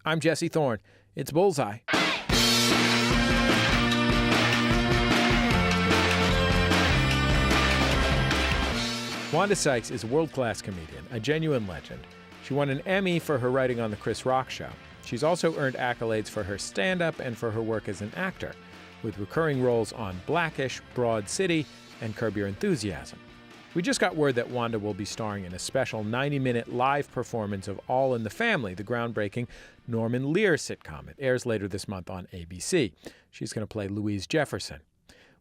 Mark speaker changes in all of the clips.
Speaker 1: I'm Jesse Thorn. It's Bullseye. Wanda Sykes is a world-class comedian, a genuine legend. She won an Emmy for her writing on The Chris Rock Show. She's also earned accolades for her stand-up and for her work as an actor, with recurring roles on Blackish, Broad City, and Curb Your Enthusiasm. We just got word that Wanda will be starring in a special 90-minute live performance of All in the Family, the groundbreaking Norman Lear sitcom. It airs later this month on ABC. She's going to play Louise Jefferson.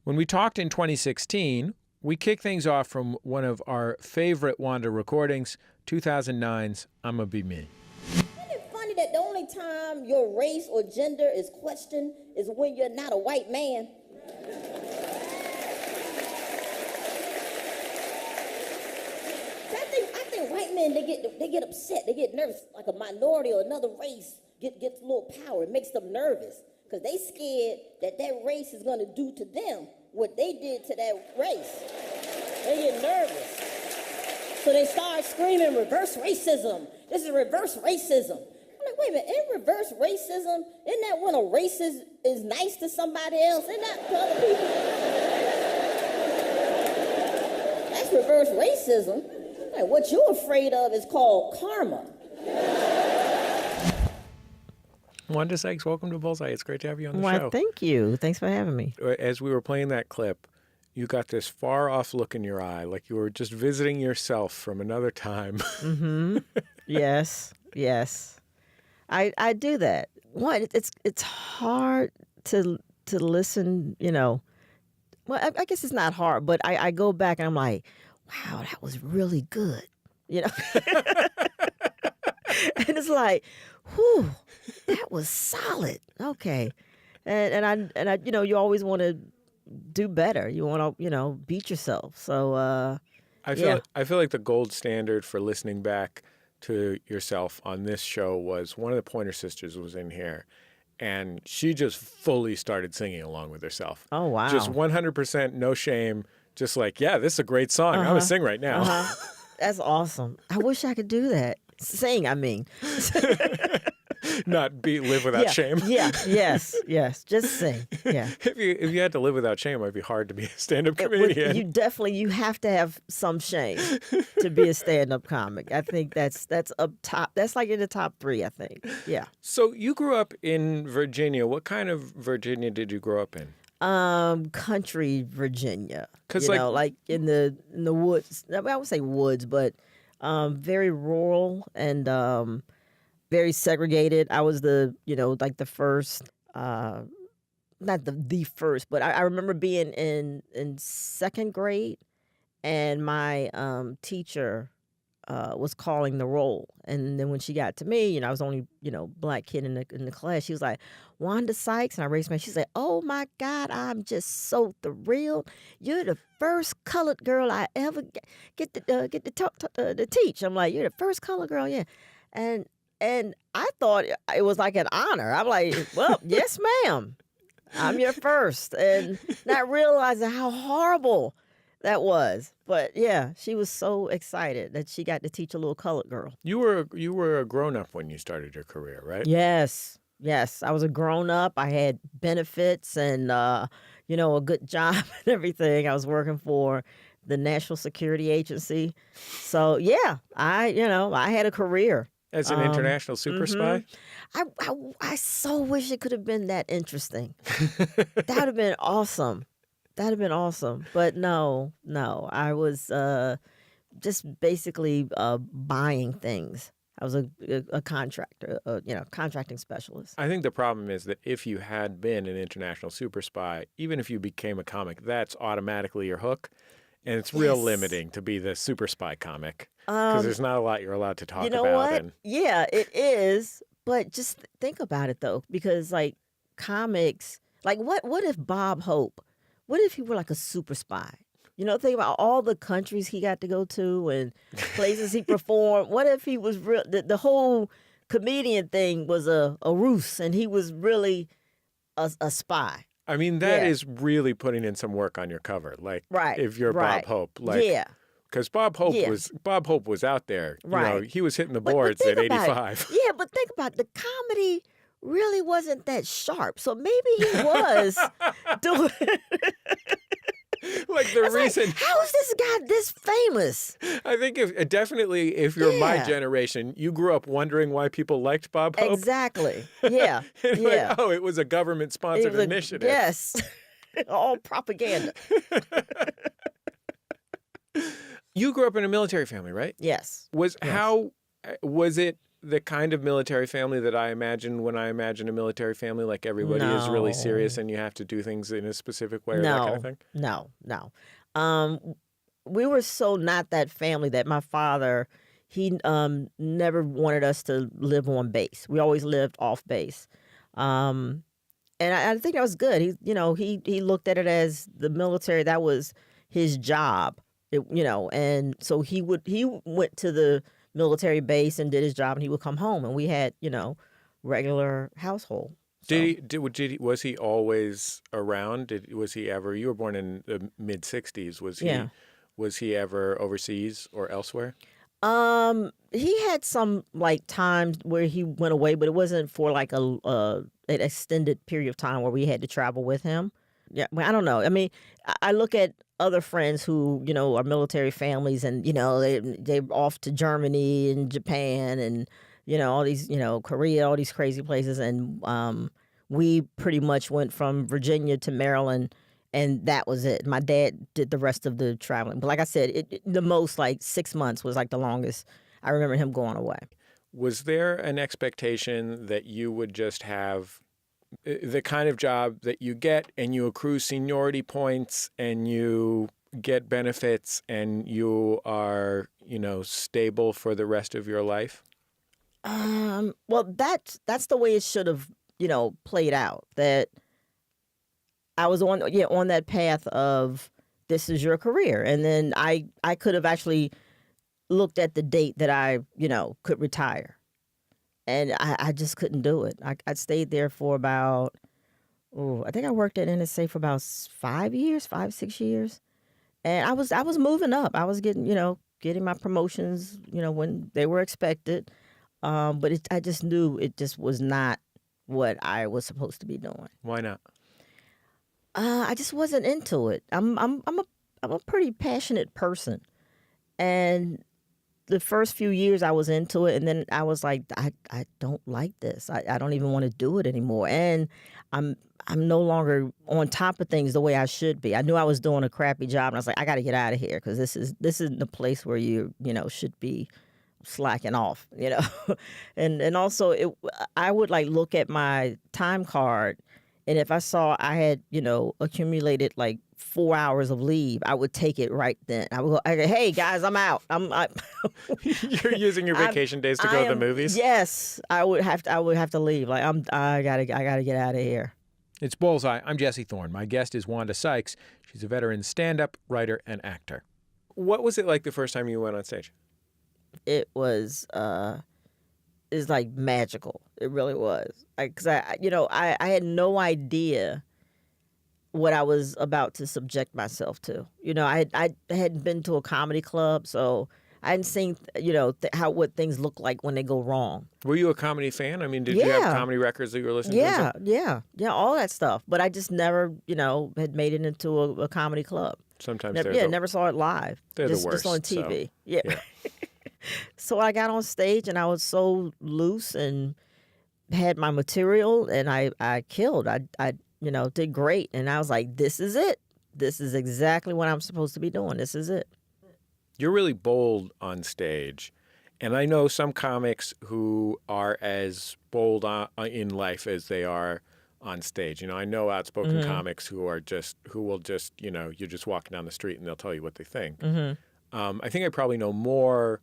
Speaker 1: When we talked in 2016, we kicked things off from one of our favorite Wanda recordings, 2009's I'ma Be Me.
Speaker 2: Isn't it funny that the only time your race or gender is questioned is when you're not a white man? I think white men, they get upset, they get nervous, like a minority or another race gets a little power. It makes them nervous because they scared that race is going to do to them what they did to that race. They get nervous. So they start screaming, reverse racism. This is reverse racism. I'm like, wait a minute, in reverse racism, isn't that when a race is nice to somebody else? Isn't that to other people? That's reverse racism. Like, what you're afraid of is called karma.
Speaker 1: Wanda Sykes, welcome to Bullseye. It's great to have you on the show.
Speaker 3: Thank you. Thanks for having me.
Speaker 1: As we were playing that clip, you got this far-off look in your eye, like you were just visiting yourself from another time.
Speaker 3: Mm-hmm. Yes. I do that. It's hard to listen, Well, I guess it's not hard, but I go back and I'm like, wow, that was really good, And it's like, whew, that was solid. Okay. And I you always want to do better. You want to, beat yourself. So,
Speaker 1: I feel like the gold standard for listening back to yourself on this show was one of the Pointer Sisters was in here, and she just fully started singing along with herself.
Speaker 3: Oh, wow.
Speaker 1: Just 100%, no shame. Just like, yeah, this is a great song. I'm going to sing right now.
Speaker 3: That's awesome. I wish I could do that. Sing, I mean.
Speaker 1: Not live without shame.
Speaker 3: Yeah, yes. Just sing. Yeah.
Speaker 1: If you had to live without shame, it might be hard to be a stand-up comedian.
Speaker 3: You have to have some shame to be a stand-up comic. I think that's up top. That's like in the top 3, I think. Yeah.
Speaker 1: So you grew up in Virginia. What kind of Virginia did you grow up in?
Speaker 3: Country Virginia.
Speaker 1: 'Cause
Speaker 3: like in the woods. I would say woods, but very rural and very segregated. I was the first, not the first, but I remember being in second grade, and my teacher was calling the roll. And then when she got to me, I was the only, black kid in the class. She was like, Wanda Sykes. And I raised my hand. She's like, oh, my God, I'm just so thrilled. You're the first colored girl I ever get to teach. I'm like, you're the first colored girl, yeah. And I thought it was like an honor. I'm like, well, yes, ma'am. I'm your first. And not realizing how horrible that was. But yeah, she was so excited that she got to teach a little colored girl.
Speaker 1: You were a grown-up when you started your career, right?
Speaker 3: Yes. I was a grown-up. I had benefits and, a good job and everything. I was working for the National Security Agency. So yeah, I had a career.
Speaker 1: As an international super spy?
Speaker 3: I so wish it could have been that interesting. That would have been awesome. But no. I was just basically buying things. I was a contractor, contracting specialist.
Speaker 1: I think the problem is that if you had been an international super spy, even if you became a comic, that's automatically your hook. And it's real limiting to be the super spy comic because there's not a lot you're allowed to talk about.
Speaker 3: You know what? Yeah, it is. But just think about it, though, because, like, comics, like, what if Bob Hope, what if he were like a super spy? Think about all the countries he got to go to and places he performed. What if he was real? The whole comedian thing was a ruse and he was really a spy.
Speaker 1: I mean, that is really putting in some work on your cover. Like, if you're Bob Hope, like, Because
Speaker 3: Yeah.
Speaker 1: Bob Hope was out there.
Speaker 3: Right.
Speaker 1: He was hitting the
Speaker 3: But
Speaker 1: boards
Speaker 3: think
Speaker 1: at
Speaker 3: about
Speaker 1: 85.
Speaker 3: it. Yeah, but think about it. The comedy really wasn't that sharp. So maybe he was doing.
Speaker 1: Like the
Speaker 3: It's
Speaker 1: reason.
Speaker 3: like, how is this guy this famous?
Speaker 1: I think if you're my
Speaker 3: Yeah.
Speaker 1: generation, you grew up wondering why people liked Bob Hope.
Speaker 3: Exactly. Yeah.
Speaker 1: And
Speaker 3: Yeah.
Speaker 1: like, oh, it was a government-sponsored
Speaker 3: It was
Speaker 1: initiative.
Speaker 3: Yes. All propaganda.
Speaker 1: You grew up in a military family, right?
Speaker 3: Yes.
Speaker 1: Was
Speaker 3: Yes.
Speaker 1: was it the kind of military family that I imagine when I imagine a military family, like everybody is really serious
Speaker 3: No.
Speaker 1: and you have to do things in a specific way or that kind of thing?
Speaker 3: No. We were so not that family that my father, he never wanted us to live on base. We always lived off base. Um, and I think that was good. He looked at it as the military, that was his job. And so he went to the military base and did his job, and he would come home, and we had, regular household. So,
Speaker 1: Was he always around? Was he ever? You were born in the mid '60s.
Speaker 3: yeah.
Speaker 1: Was he ever overseas or elsewhere?
Speaker 3: He had some like times where he went away, but it wasn't for like an extended period of time where we had to travel with him. Yeah, well, I don't know. I mean, I look at other friends who are military families, and they're off to Germany and Japan and all these Korea, all these crazy places, and we pretty much went from Virginia to Maryland. And that was it. My dad did the rest of the traveling. But like I said, the most like 6 months was like the longest I remember him going away.
Speaker 1: Was there an expectation that you would just have the kind of job that you get and you accrue seniority points and you get benefits and you are, stable for the rest of your life?
Speaker 3: Well, that's the way it should have, played out. That I was on that path of this is your career. And then I could have actually looked at the date that I, could retire. And I just couldn't do it. I stayed there for about, I think I worked at NSA for about 6 years. And I was moving up. I was getting my promotions, when they were expected. But I just knew it just was not what I was supposed to be doing.
Speaker 1: Why not?
Speaker 3: I just wasn't into it. I'm a pretty passionate person, and the first few years I was into it, and then I was like, I don't like this. I don't even want to do it anymore, and I'm no longer on top of things the way I should be. I knew I was doing a crappy job, and I was like, I got to get out of here because this isn't the place where you should be slacking off, and also I would like look at my time card. And if I saw I had, accumulated like 4 hours of leave, I would take it right then. I would go, hey guys, I'm out.
Speaker 1: You're using your vacation days to go to the movies?
Speaker 3: Yes, I would have to leave. Like I gotta get out of here.
Speaker 1: It's Bullseye. I'm Jesse Thorn. My guest is Wanda Sykes. She's a veteran stand-up, writer, and actor. What was it like the first time you went on stage?
Speaker 3: It was is like magical. It really was. Because I had no idea what I was about to subject myself to. I hadn't been to a comedy club, so I hadn't seen what things look like when they go wrong.
Speaker 1: Were you a comedy fan? I mean, did you have comedy records that you were listening to?
Speaker 3: Yeah, all that stuff. But I just never had made it into a comedy club.
Speaker 1: Sometimes
Speaker 3: never saw it live.
Speaker 1: They're the worst.
Speaker 3: Just on TV.
Speaker 1: So,
Speaker 3: yeah. So I got on stage and I was so loose and had my material and I killed. I did great. And I was like, this is it. This is exactly what I'm supposed to be doing. This is it.
Speaker 1: You're really bold on stage. And I know some comics who are as bold in life as they are on stage. I know outspoken comics who will just, you're just walking down the street and they'll tell you what they think. I think I probably know more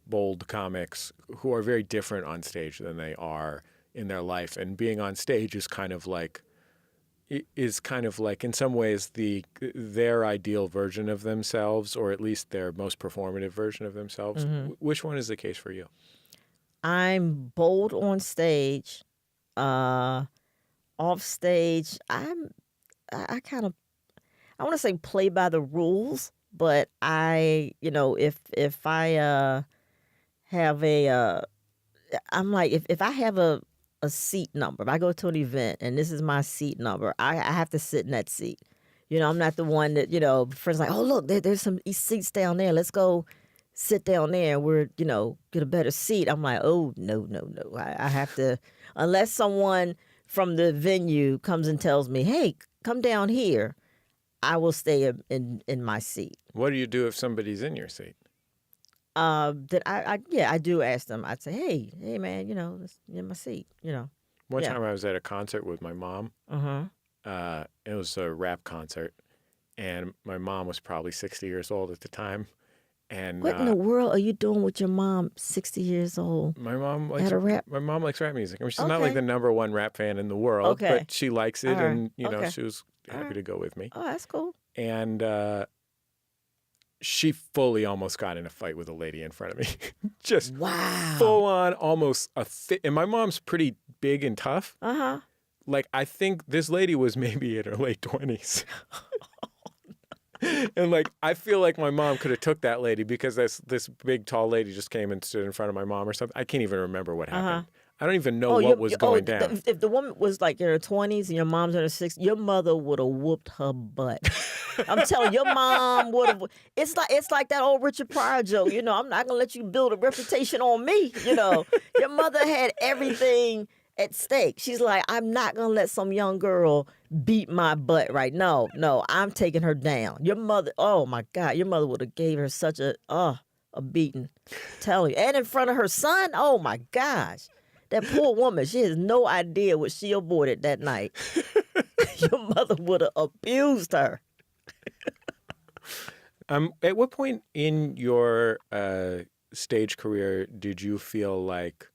Speaker 1: bold comics who are very different on stage than they are in their life. And being on stage is kind of like in some ways their ideal version of themselves, or at least their most performative version of themselves. Which one is the case for you?
Speaker 3: I'm bold on stage. Off stage, I want to say play by the rules, but if I have I'm like, if I have a seat number, if I go to an event and this is my seat number, I have to sit in that seat. I'm not the one that, friends like, oh, look, there's some seats down there. Let's go sit down there and we're, get a better seat. I'm like, oh, no, no, no. I have to, unless someone from the venue comes and tells me, hey, come down here, I will stay in my seat.
Speaker 1: What do you do if somebody's in your seat?
Speaker 3: That I do ask them. I'd say, hey, man, it's in my seat.
Speaker 1: One time I was at a concert with my mom. It was a rap concert, and my mom was probably 60 years old at the time. And
Speaker 3: what in the world are you doing with your mom, 60 years old?
Speaker 1: My mom likes
Speaker 3: at a rap.
Speaker 1: My mom likes rap music. I mean, she's not like the #1 rap fan in the world, but she likes it, and she was happy to go with me.
Speaker 3: Oh, that's cool.
Speaker 1: And she fully almost got in a fight with a lady in front of me. Just full on, almost and my mom's pretty big and tough. Like, I think this lady was maybe in her late 20s. And like, I feel like my mom could have took that lady because this big tall lady just came and stood in front of my mom or something. I can't even remember what happened. I don't even know what was going down.
Speaker 3: If the woman was like in her 20s and your mom's in her 60s, your mother would have whooped her butt. I'm telling you, your mom would have. It's like that old Richard Pryor joke. I'm not gonna let you build a reputation on me. Your mother had everything at stake. She's like, I'm not gonna let some young girl beat my butt right. No, I'm taking her down. Your mother, oh my God, your mother would have gave her such a beating. Tell you. And in front of her son, oh my gosh. That poor woman, she has no idea what she avoided that night. Your mother would have abused her.
Speaker 1: At what point in your stage career did you feel like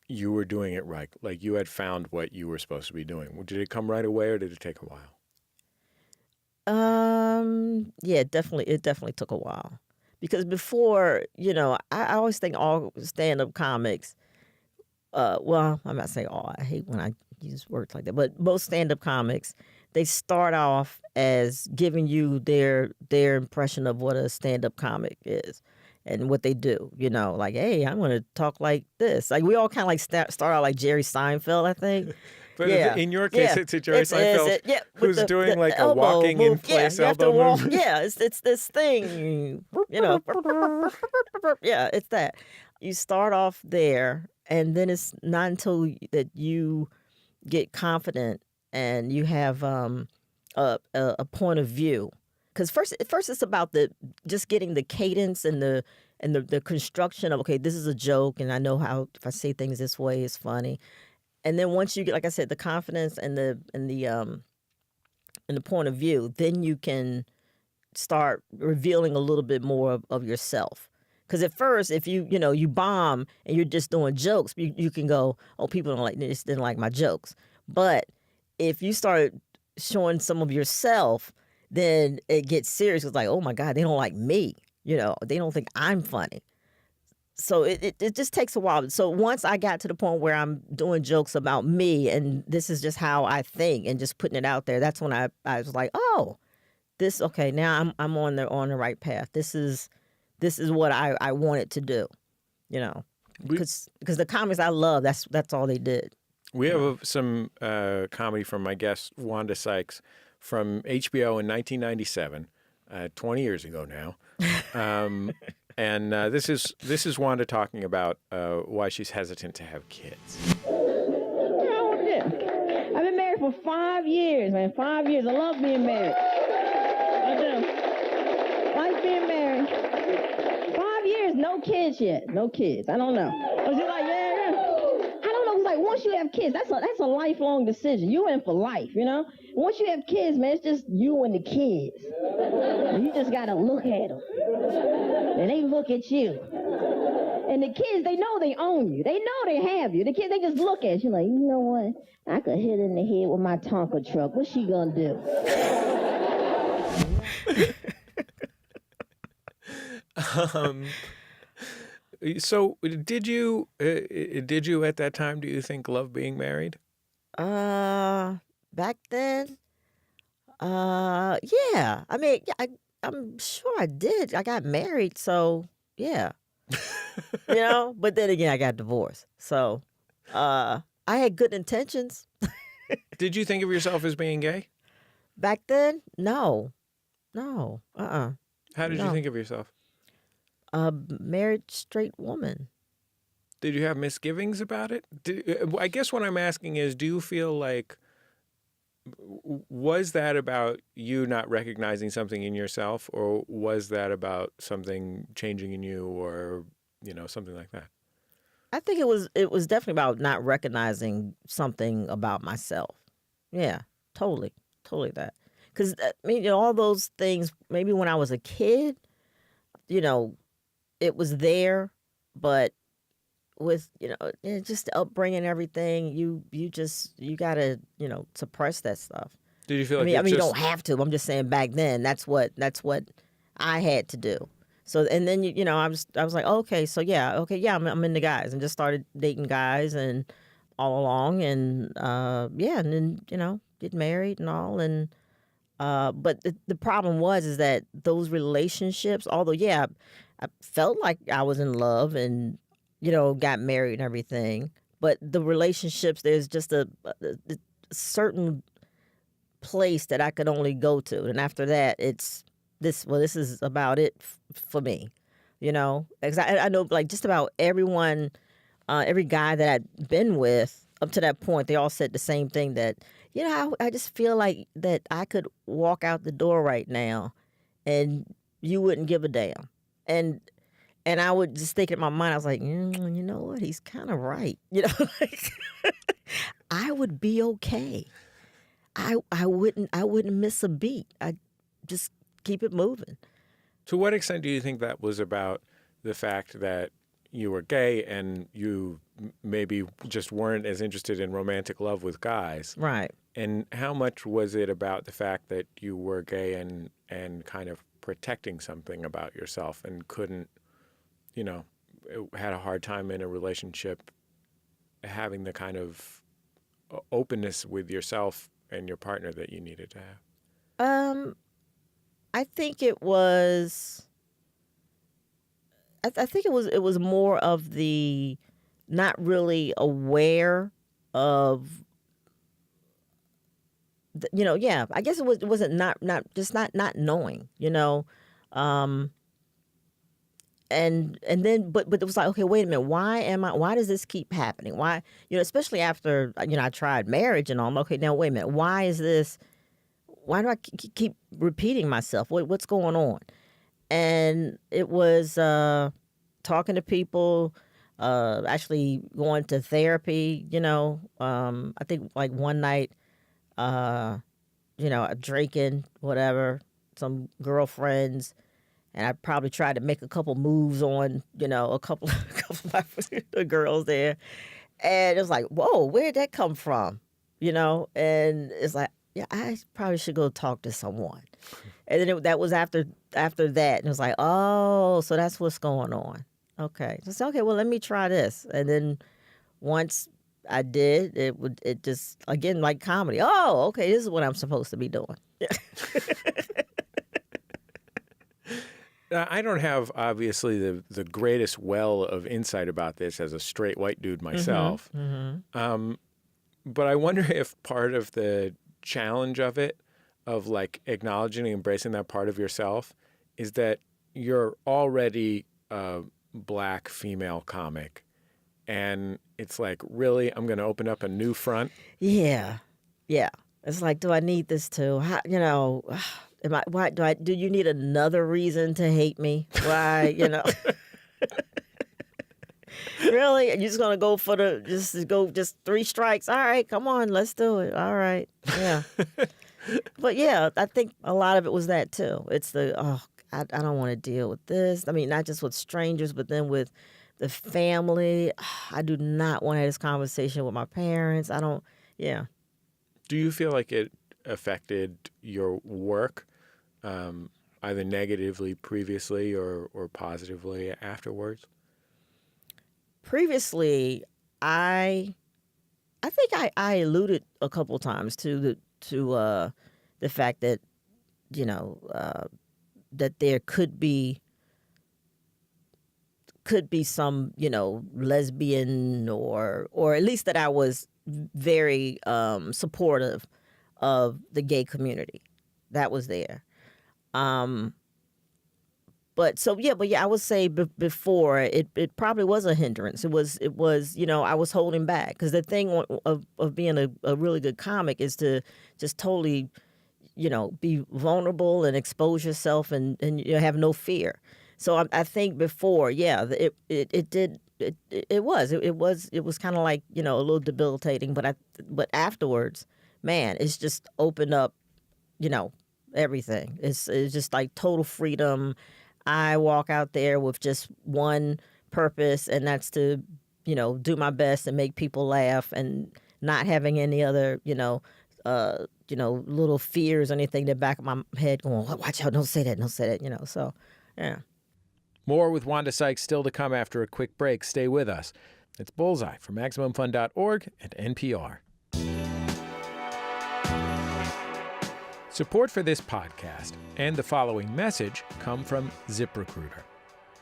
Speaker 1: you were doing it right? Like you had found what you were supposed to be doing? Did it come right away or did it take a while?
Speaker 3: Yeah, it definitely took a while. Because before, I always think all stand-up comics, well, I'm not saying all. I hate when I use words like that. But most stand-up comics, they start off as giving you their impression of what a stand-up comic is and what they do. Like, hey, I'm going to talk like this. Like, we all kind of like start out like Jerry Seinfeld, I think.
Speaker 1: But in your case, it's a Jerry Seinfeld who's doing like a walking in place elbow movement.
Speaker 3: Yeah, it's this thing, Yeah, it's that. You start off there, and then it's not until that you get confident and you have a point of view. Because first it's about just getting the cadence and the construction of, okay, this is a joke, and I know how if I say things this way, it's funny. And then once you get, like I said, the confidence and the point of view, then you can start revealing a little bit more of yourself. Because at first, if you bomb and you're just doing jokes, you can go, oh, people didn't like my jokes. But if you start showing some of yourself, then it gets serious. It's like, oh my God, they don't like me. They don't think I'm funny. So it just takes a while. So once I got to the point where I'm doing jokes about me and this is just how I think and just putting it out there, that's when I was like, oh, okay, now I'm on the right path. This is what I wanted to do, because the comics I love, that's all they did.
Speaker 1: We have some comedy from my guest Wanda Sykes from HBO in 1997, 20 years ago now. And this is Wanda talking about why she's hesitant to have kids.
Speaker 4: I've been married for 5 years, man. 5 years. I love being married. I do. Like being married. 5 years, no kids yet. No kids. I don't know. I was just like, yeah. I don't know. It's like once you have kids, that's a lifelong decision. You in for life, Once you have kids, man, it's just you and the kids. You just got to look at them. And they look at you. And the kids, they know they own you. They know they have you. The kids, they just look at you like, you know what? I could hit her in the head with my Tonka truck. What's she gonna do?
Speaker 1: So did you at that time, do you think, love being married?
Speaker 3: Back then, yeah. I mean, I'm sure I did. I got married, so yeah. But then again, I got divorced. So I had good intentions.
Speaker 1: Did you think of yourself as being gay?
Speaker 3: Back then, no. No.
Speaker 1: How did you
Speaker 3: No.
Speaker 1: think of yourself?
Speaker 3: A married straight woman.
Speaker 1: Did you have misgivings about it? I guess what I'm asking is, do you feel like, was that about you not recognizing something in yourself, or was that about something changing in you, or, something like that?
Speaker 3: I think it was definitely about not recognizing something about myself. Yeah, totally. Totally that. Because, all those things, maybe when I was a kid, it was there, but with just the upbringing and everything, you gotta suppress that stuff.
Speaker 1: Did you feel like
Speaker 3: You don't have to. I'm just saying back then that's what I had to do. So and then I was like, okay, so yeah, I'm into guys, and just started dating guys and all along, and and then get married and all, and but the problem is that those relationships, although I felt like I was in love and got married and everything, but the relationships, there's just a certain place that I could only go to, and after that, it's this. Well, this is about it for me, Because I know like just about everyone, every guy that I'd been with up to that point, they all said the same thing, that I just feel like that I could walk out the door right now, and you wouldn't give a damn, and I would just think in my mind, I was like, you know what? He's kind of right. Like, I would be okay. I wouldn't miss a beat. I just keep it moving.
Speaker 1: To what extent do you think that was about the fact that you were gay and you maybe just weren't as interested in romantic love with guys?
Speaker 3: Right.
Speaker 1: And how much was it about the fact that you were gay and kind of protecting something about yourself and couldn't, had a hard time in a relationship having the kind of openness with yourself and your partner that you needed to have?
Speaker 3: I think it was. I think it was more of the not really aware of. I guess it wasn't not knowing, and then but it was like, okay, wait a minute, why does this keep happening? Why, especially after I tried marriage and all. I'm okay, now wait a minute, why do I keep repeating myself? What's going on? And it was talking to people, actually going to therapy. I think like one night, drinking, whatever, some girlfriends, and I probably tried to make a couple moves on, a couple of my the girls there, and it was like, whoa, where'd that come from? And it's like, yeah, I probably should go talk to someone. And then that was after that, and it was like, oh, so that's what's going on. Okay, so I said, okay, well, let me try this. And then once I did, it just, again, like comedy. Oh, okay, this is what I'm supposed to be doing.
Speaker 1: I don't have, obviously, the greatest well of insight about this as a straight white dude myself. But I wonder if part of the challenge of it, of like acknowledging and embracing that part of yourself, is that you're already a black female comic. And it's like, really, I'm going to open up a new front?
Speaker 3: Yeah. It's like, do I need this too? How, do you need another reason to hate me? Why, Really? You're just gonna go for just 3 strikes? All right, come on, let's do it. All right, yeah. But yeah, I think a lot of it was that too. It's I don't want to deal with this. I mean, not just with strangers, but then with the family. I do not want to have this conversation with my parents. I don't. Yeah.
Speaker 1: Do you feel like it affected your work, either negatively previously or positively afterwards?
Speaker 3: Previously, I think I alluded a couple times to the fact that that there could be some, lesbian or at least that I was very supportive of the gay community. That was there. But I would say before it probably was a hindrance. It was I was holding back because the thing of being a really good comic is to just totally, be vulnerable and expose yourself and have no fear. So I think before, it was kind of like a little debilitating. But afterwards, man, it's just opened up, everything. It's just like total freedom. I walk out there with just one purpose, and that's to, do my best and make people laugh, and not having any other, little fears or anything in the back of my head going, watch out, don't say that, So, yeah.
Speaker 1: More with Wanda Sykes still to come after a quick break. Stay with us. It's Bullseye from MaximumFun.org and NPR. Support for this podcast and the following message come from ZipRecruiter.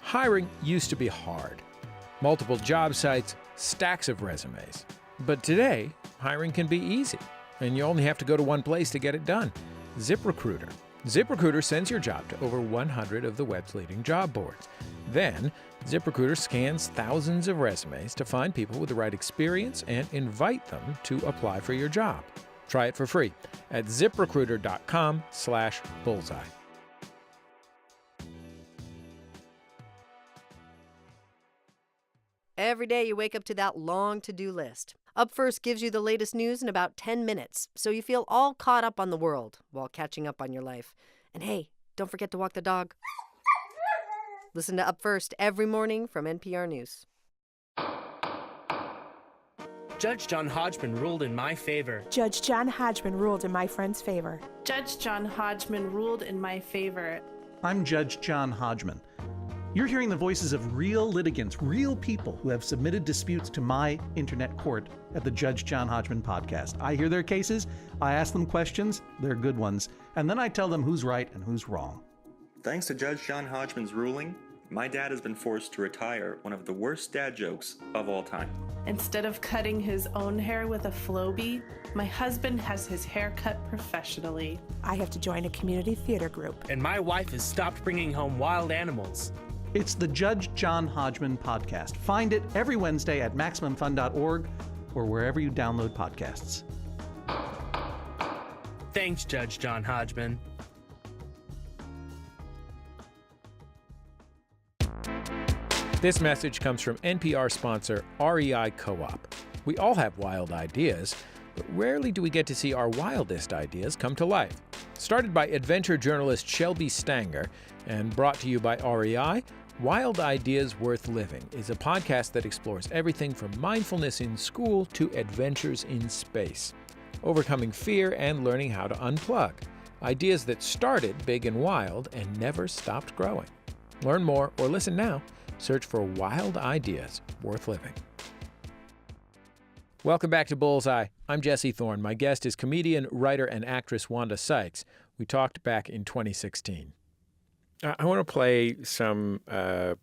Speaker 1: Hiring used to be hard. Multiple job sites, stacks of resumes. But today, hiring can be easy, and you only have to go to one place to get it done. ZipRecruiter. ZipRecruiter sends your job to over 100 of the web's leading job boards. Then, ZipRecruiter scans thousands of resumes to find people with the right experience and invite them to apply for your job. Try it for free at ZipRecruiter.com/bullseye.
Speaker 5: Every day you wake up to that long to-do list. Up First gives you the latest news in about 10 minutes, so you feel all caught up on the world while catching up on your life. And hey, don't forget to walk the dog. Listen to Up First every morning from NPR News.
Speaker 6: Judge John Hodgman ruled in my favor.
Speaker 7: Judge John Hodgman ruled in my friend's favor.
Speaker 8: Judge John Hodgman ruled in my favor.
Speaker 9: I'm Judge John Hodgman. You're hearing the voices of real litigants, real people who have submitted disputes to my internet court at the Judge John Hodgman podcast. I hear their cases, I ask them questions, they're good ones, and then I tell them who's right and who's wrong.
Speaker 10: Thanks to Judge John Hodgman's ruling, my dad has been forced to retire one of the worst dad jokes of all time.
Speaker 8: Instead of cutting his own hair with a Flowbee, my husband has his hair cut professionally.
Speaker 7: I have to join a community theater group.
Speaker 6: And my wife has stopped bringing home wild animals.
Speaker 9: It's the Judge John Hodgman podcast. Find it every Wednesday at MaximumFun.org or wherever you download podcasts.
Speaker 6: Thanks, Judge John Hodgman.
Speaker 1: This message comes from NPR sponsor REI Co-op. We all have wild ideas, but rarely do we get to see our wildest ideas come to life. Started by adventure journalist Shelby Stanger and brought to you by REI, Wild Ideas Worth Living is a podcast that explores everything from mindfulness in school to adventures in space, overcoming fear and learning how to unplug. Ideas that started big and wild and never stopped growing. Learn more or listen now. Search for Wild Ideas Worth Living. Welcome back to Bullseye. I'm Jesse Thorn. My guest is comedian, writer, and actress Wanda Sykes. We talked back in 2016. I want to play some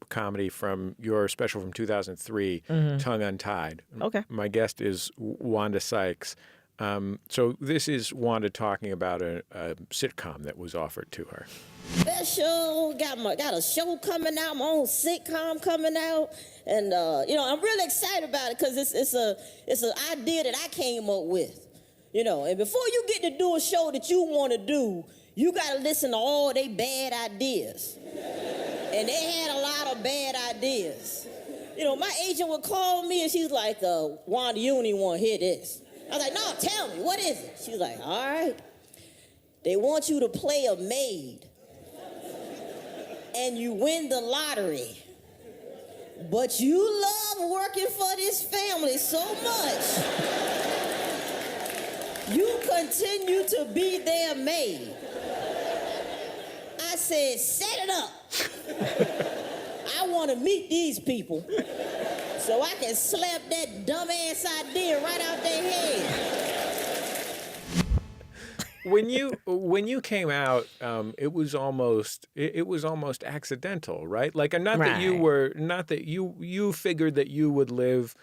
Speaker 1: comedy from your special from 2003, Tongue Untied.
Speaker 3: Okay.
Speaker 1: My guest is Wanda Sykes. So this is Wanda talking about a sitcom that was offered to her.
Speaker 2: Special, got a show coming out, my own sitcom coming out, and I'm really excited about it because it's an idea that I came up with, And before you get to do a show that you want to do, you got to listen to all they bad ideas, and they had a lot of bad ideas. My agent would call me and she's like, "Wanda, you don't even want to hear this." I was like, "No, tell me, what is it?" She was like, "All right, they want you to play a maid, and you win the lottery, but you love working for this family so much, you continue to be their maid." I said, "Set it up. I want to meet these people so I can slap that dumbass idea right out their head."
Speaker 1: when you came out, it was almost accidental, right? Like, not that you figured that you would live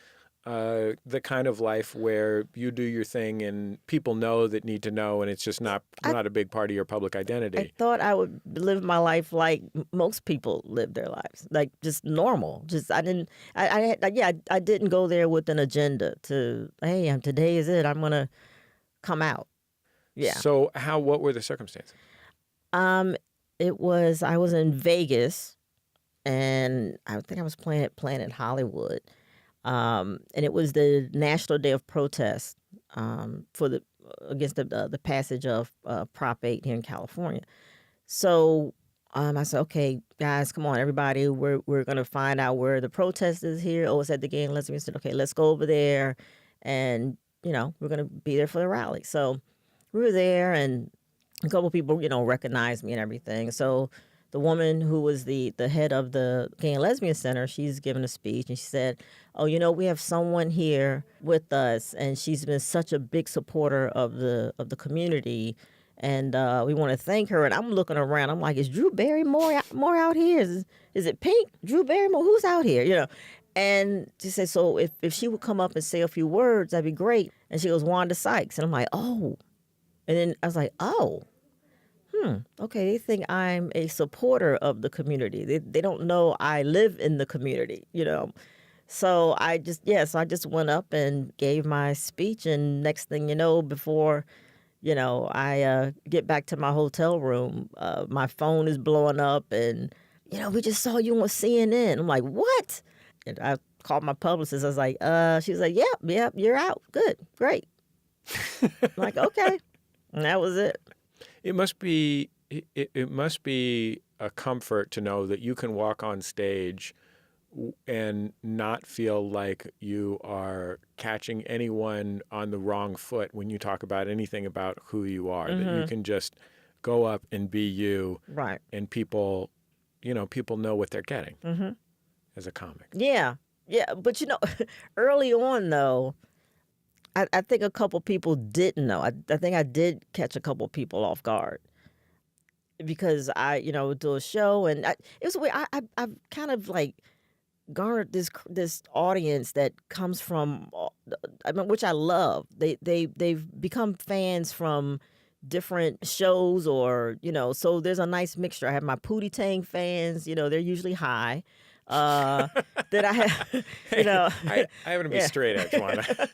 Speaker 1: the kind of life where you do your thing and people know that need to know, and it's just not a big part of your public identity.
Speaker 3: I thought I would live my life like most people live their lives, like just normal. Just I didn't go there with an agenda to, hey, today is it. I'm gonna come out. Yeah.
Speaker 1: So what were the circumstances?
Speaker 3: I was in Vegas, and I think I was playing at Planet Hollywood. And it was the National Day of Protest against the passage of Prop 8 here in California. So I said, okay, guys, come on, everybody, we're gonna find out where the protest is here. Oh, it's at the Gay and Lesbian Center. Okay, let's go over there, and we're gonna be there for the rally. So we were there, and a couple people recognized me and everything. So the woman who was the head of the Gay and Lesbian Center, she's giving a speech, and she said, oh, we have someone here with us, and she's been such a big supporter of the community, and we want to thank her. And I'm looking around, I'm like, is Drew Barrymore out here? Is it Pink? Drew Barrymore? Who's out here? And she said, so if she would come up and say a few words, that'd be great. And she goes, Wanda Sykes. And I'm like, oh. And then I was like, oh. Okay, they think I'm a supporter of the community. They don't know I live in the community, So I just went up and gave my speech, and next thing you know, before, I get back to my hotel room, my phone is blowing up, and, we just saw you on CNN. I'm like, what? And I called my publicist. I was like, she was like, yep, you're out. Good, great. I'm like, okay. And that was it.
Speaker 1: It must be a comfort to know that you can walk on stage and not feel like you are catching anyone on the wrong foot when you talk about anything about who you are. Mm-hmm. That you can just go up and be you,
Speaker 3: right?
Speaker 1: And people know what they're getting as a comic.
Speaker 3: Yeah. But early on though, I think a couple people didn't know. I think I did catch a couple people off guard because I, do a show, and it was weird. I've kind of like garnered this audience that comes from, which I love. They've become fans from different shows, or so there's a nice mixture. I have my Pootie Tang fans. They're usually high. That I have,
Speaker 1: I happen to be straight edge, Wanda.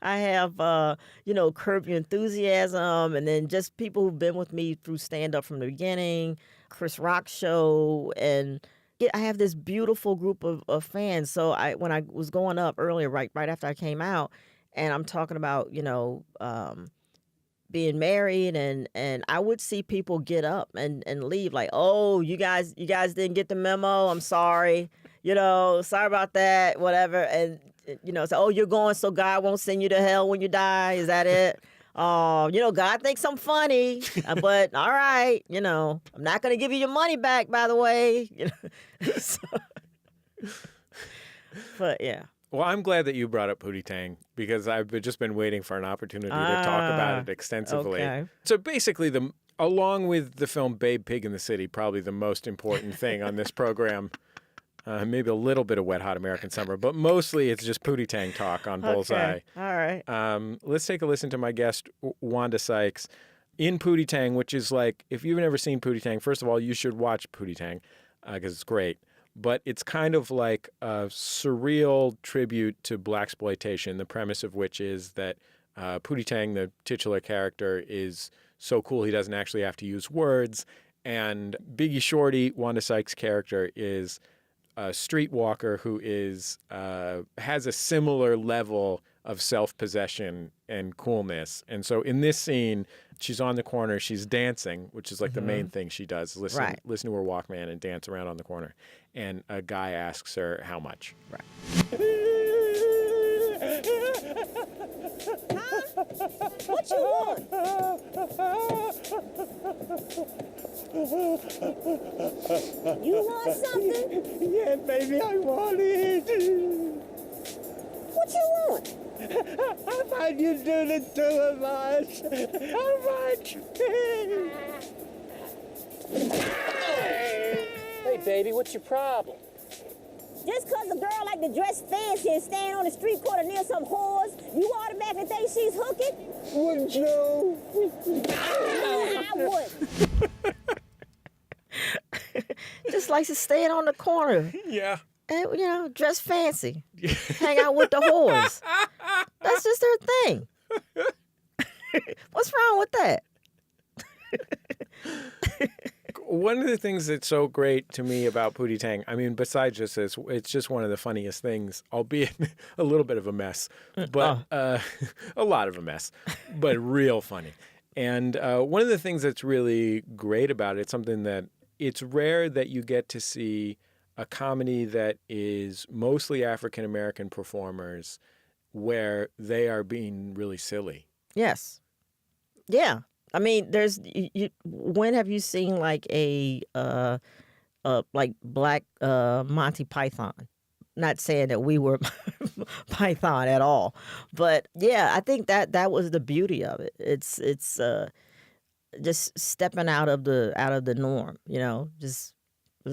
Speaker 3: I have, Curb Your Enthusiasm, and then just people who've been with me through stand-up from the beginning, Chris Rock show, and I have this beautiful group of fans. So when I was going up earlier, right after I came out, and I'm talking about, being married, and I would see people get up and leave like, oh, you guys didn't get the memo. I'm sorry, sorry about that, whatever. And say, oh, you're going so God won't send you to hell when you die. Is that it? God thinks I'm funny, but all right, I'm not gonna give you your money back, by the way. So, but yeah.
Speaker 1: Well, I'm glad that you brought up Pootie Tang because I've just been waiting for an opportunity to talk about it extensively.
Speaker 3: Okay.
Speaker 1: So basically, along with the film Babe, Pig in the City, probably the most important thing on this program, maybe a little bit of Wet Hot American Summer, but mostly it's just Pootie Tang talk on Bullseye.
Speaker 3: Okay. All right.
Speaker 1: Let's take a listen to my guest, Wanda Sykes, in Pootie Tang, which is like, if you've never seen Pootie Tang, first of all, you should watch Pootie Tang because it's great. But it's kind of like a surreal tribute to blaxploitation, the premise of which is that Pootie Tang, the titular character, is so cool he doesn't actually have to use words. And Biggie Shorty, Wanda Sykes' character, is a streetwalker who has a similar level of self-possession and coolness. And so in this scene, she's on the corner, she's dancing, which is like the main thing she does, listen to her Walkman and dance around on the corner. And a guy asks her how much.
Speaker 3: Right.
Speaker 2: Huh? What you want? You want something?
Speaker 11: Yeah, baby, I want it.
Speaker 2: What you want?
Speaker 11: I why'd you do the two of us? How much?
Speaker 1: Hey, baby, what's your problem?
Speaker 2: Just because a girl like to dress fancy and stand on the street corner near some whores, you automatically think she's hooking?
Speaker 11: Wouldn't you?
Speaker 2: I would.
Speaker 3: Just likes to stand on the corner.
Speaker 1: Yeah.
Speaker 3: And, dress fancy. Hang out with the whores. That's just their thing. What's wrong with that?
Speaker 1: One of the things that's so great to me about Pootie Tang, I mean, besides just this, it's just one of the funniest things, albeit a little bit of a mess, but a lot of a mess, but real funny. And one of the things that's really great about it, something that it's rare that you get to see a comedy that is mostly African-American performers where they are being really silly.
Speaker 3: Yes. Yeah. I mean, when have you seen like a like black Monty Python? Not saying that we were Python at all, but yeah, I think that was the beauty of it. It's just stepping out of the norm, just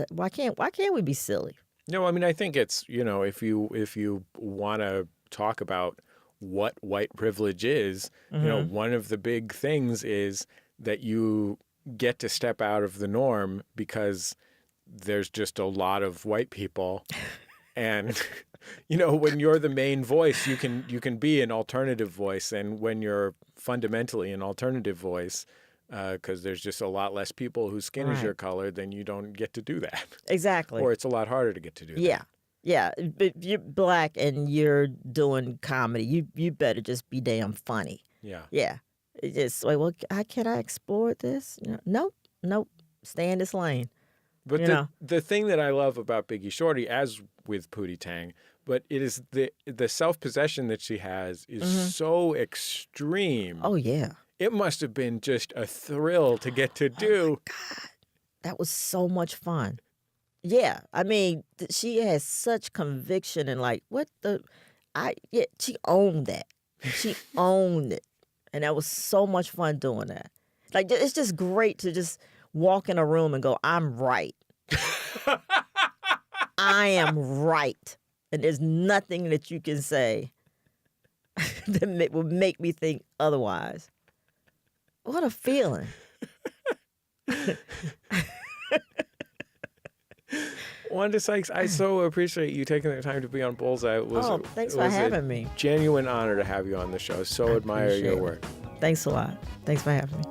Speaker 3: why can't we be silly?
Speaker 1: No, I mean, I think it's, if you want to talk about what white privilege is, one of the big things is that you get to step out of the norm because there's just a lot of white people. And, when you're the main voice, you can be an alternative voice. And when you're fundamentally an alternative voice, because there's just a lot less people whose skin is your color, then you don't get to do that.
Speaker 3: Exactly.
Speaker 1: Or it's a lot harder to get to do that.
Speaker 3: Yeah. Yeah, but you're black and you're doing comedy. You better just be damn funny.
Speaker 1: Yeah.
Speaker 3: Yeah. It's just like, well, can I explore this? Nope. Stay in this lane.
Speaker 1: But the thing that I love about Biggie Shorty, as with Pootie Tang, but it is the self-possession that she has is so extreme.
Speaker 3: Oh, yeah.
Speaker 1: It must have been just a thrill to get to do.
Speaker 3: Oh, my God. That was so much fun. Yeah, I mean, she has such conviction and she owned that. She owned it. And that was so much fun doing that. Like, it's just great to just walk in a room and go, I'm right. I am right. And there's nothing that you can say that would make me think otherwise. What a feeling.
Speaker 1: Wanda Sykes, I so appreciate you taking the time to be on Bullseye.
Speaker 3: Thanks for having me.
Speaker 1: Genuine honor to have you on the show. So admire your work.
Speaker 3: Thanks a lot. Thanks for having me.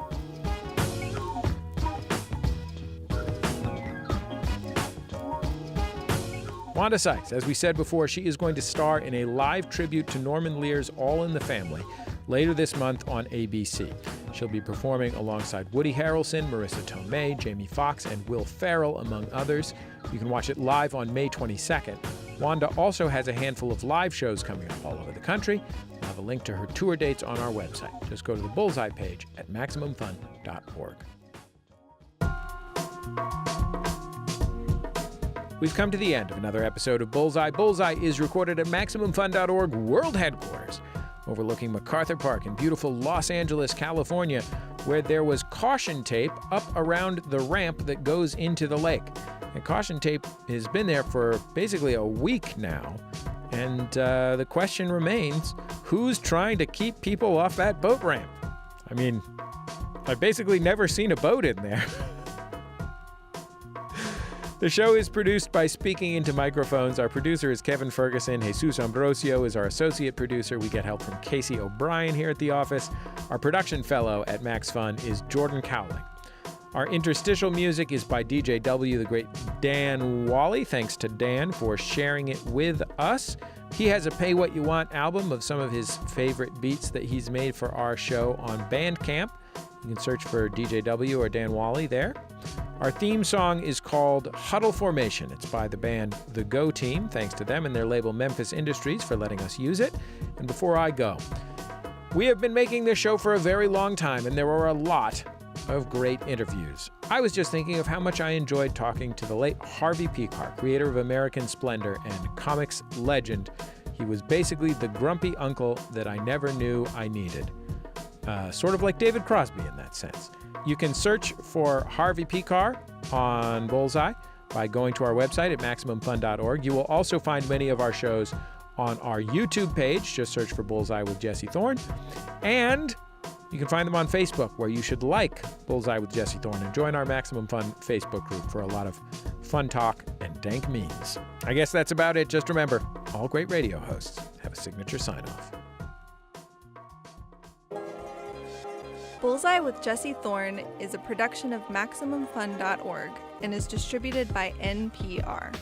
Speaker 1: Wanda Sykes, as we said before, she is going to star in a live tribute to Norman Lear's All in the Family later this month on ABC. She'll be performing alongside Woody Harrelson, Marisa Tomei, Jamie Foxx, and Will Ferrell, among others. You can watch it live on May 22nd. Wanda also has a handful of live shows coming up all over the country. We'll have a link to her tour dates on our website. Just go to the Bullseye page at MaximumFun.org. We've come to the end of another episode of Bullseye. Bullseye is recorded at MaximumFun.org World Headquarters, overlooking MacArthur Park in beautiful Los Angeles, California, where there was caution tape up around the ramp that goes into the lake. And caution tape has been there for basically a week now. And the question remains, who's trying to keep people off that boat ramp? I mean, I've basically never seen a boat in there. The show is produced by Speaking Into Microphones. Our producer is Kevin Ferguson. Jesus Ambrosio is our associate producer. We get help from Casey O'Brien here at the office. Our production fellow at Max Fun is Jordan Cowling. Our interstitial music is by DJ W, the great Dan Wally. Thanks to Dan for sharing it with us. He has a Pay What You Want album of some of his favorite beats that he's made for our show on Bandcamp. You can search for DJ W or Dan Wally there. Our theme song is called Huddle Formation. It's by the band The Go Team. Thanks to them and their label Memphis Industries for letting us use it. And before I go, we have been making this show for a very long time, and there were a lot of great interviews. I was just thinking of how much I enjoyed talking to the late Harvey Pekar, creator of American Splendor and comics legend, He was basically the grumpy uncle that I never knew I needed. Sort of like David Crosby in that sense. You can search for Harvey Pekar on Bullseye by going to our website at MaximumFun.org. You will also find many of our shows on our YouTube page. Just search for Bullseye with Jesse Thorn. And you can find them on Facebook, where you should like Bullseye with Jesse Thorn and join our Maximum Fun Facebook group for a lot of fun talk and dank memes. I guess that's about it. Just remember, all great radio hosts have a signature sign-off.
Speaker 12: Bullseye with Jesse Thorn is a production of MaximumFun.org and is distributed by NPR.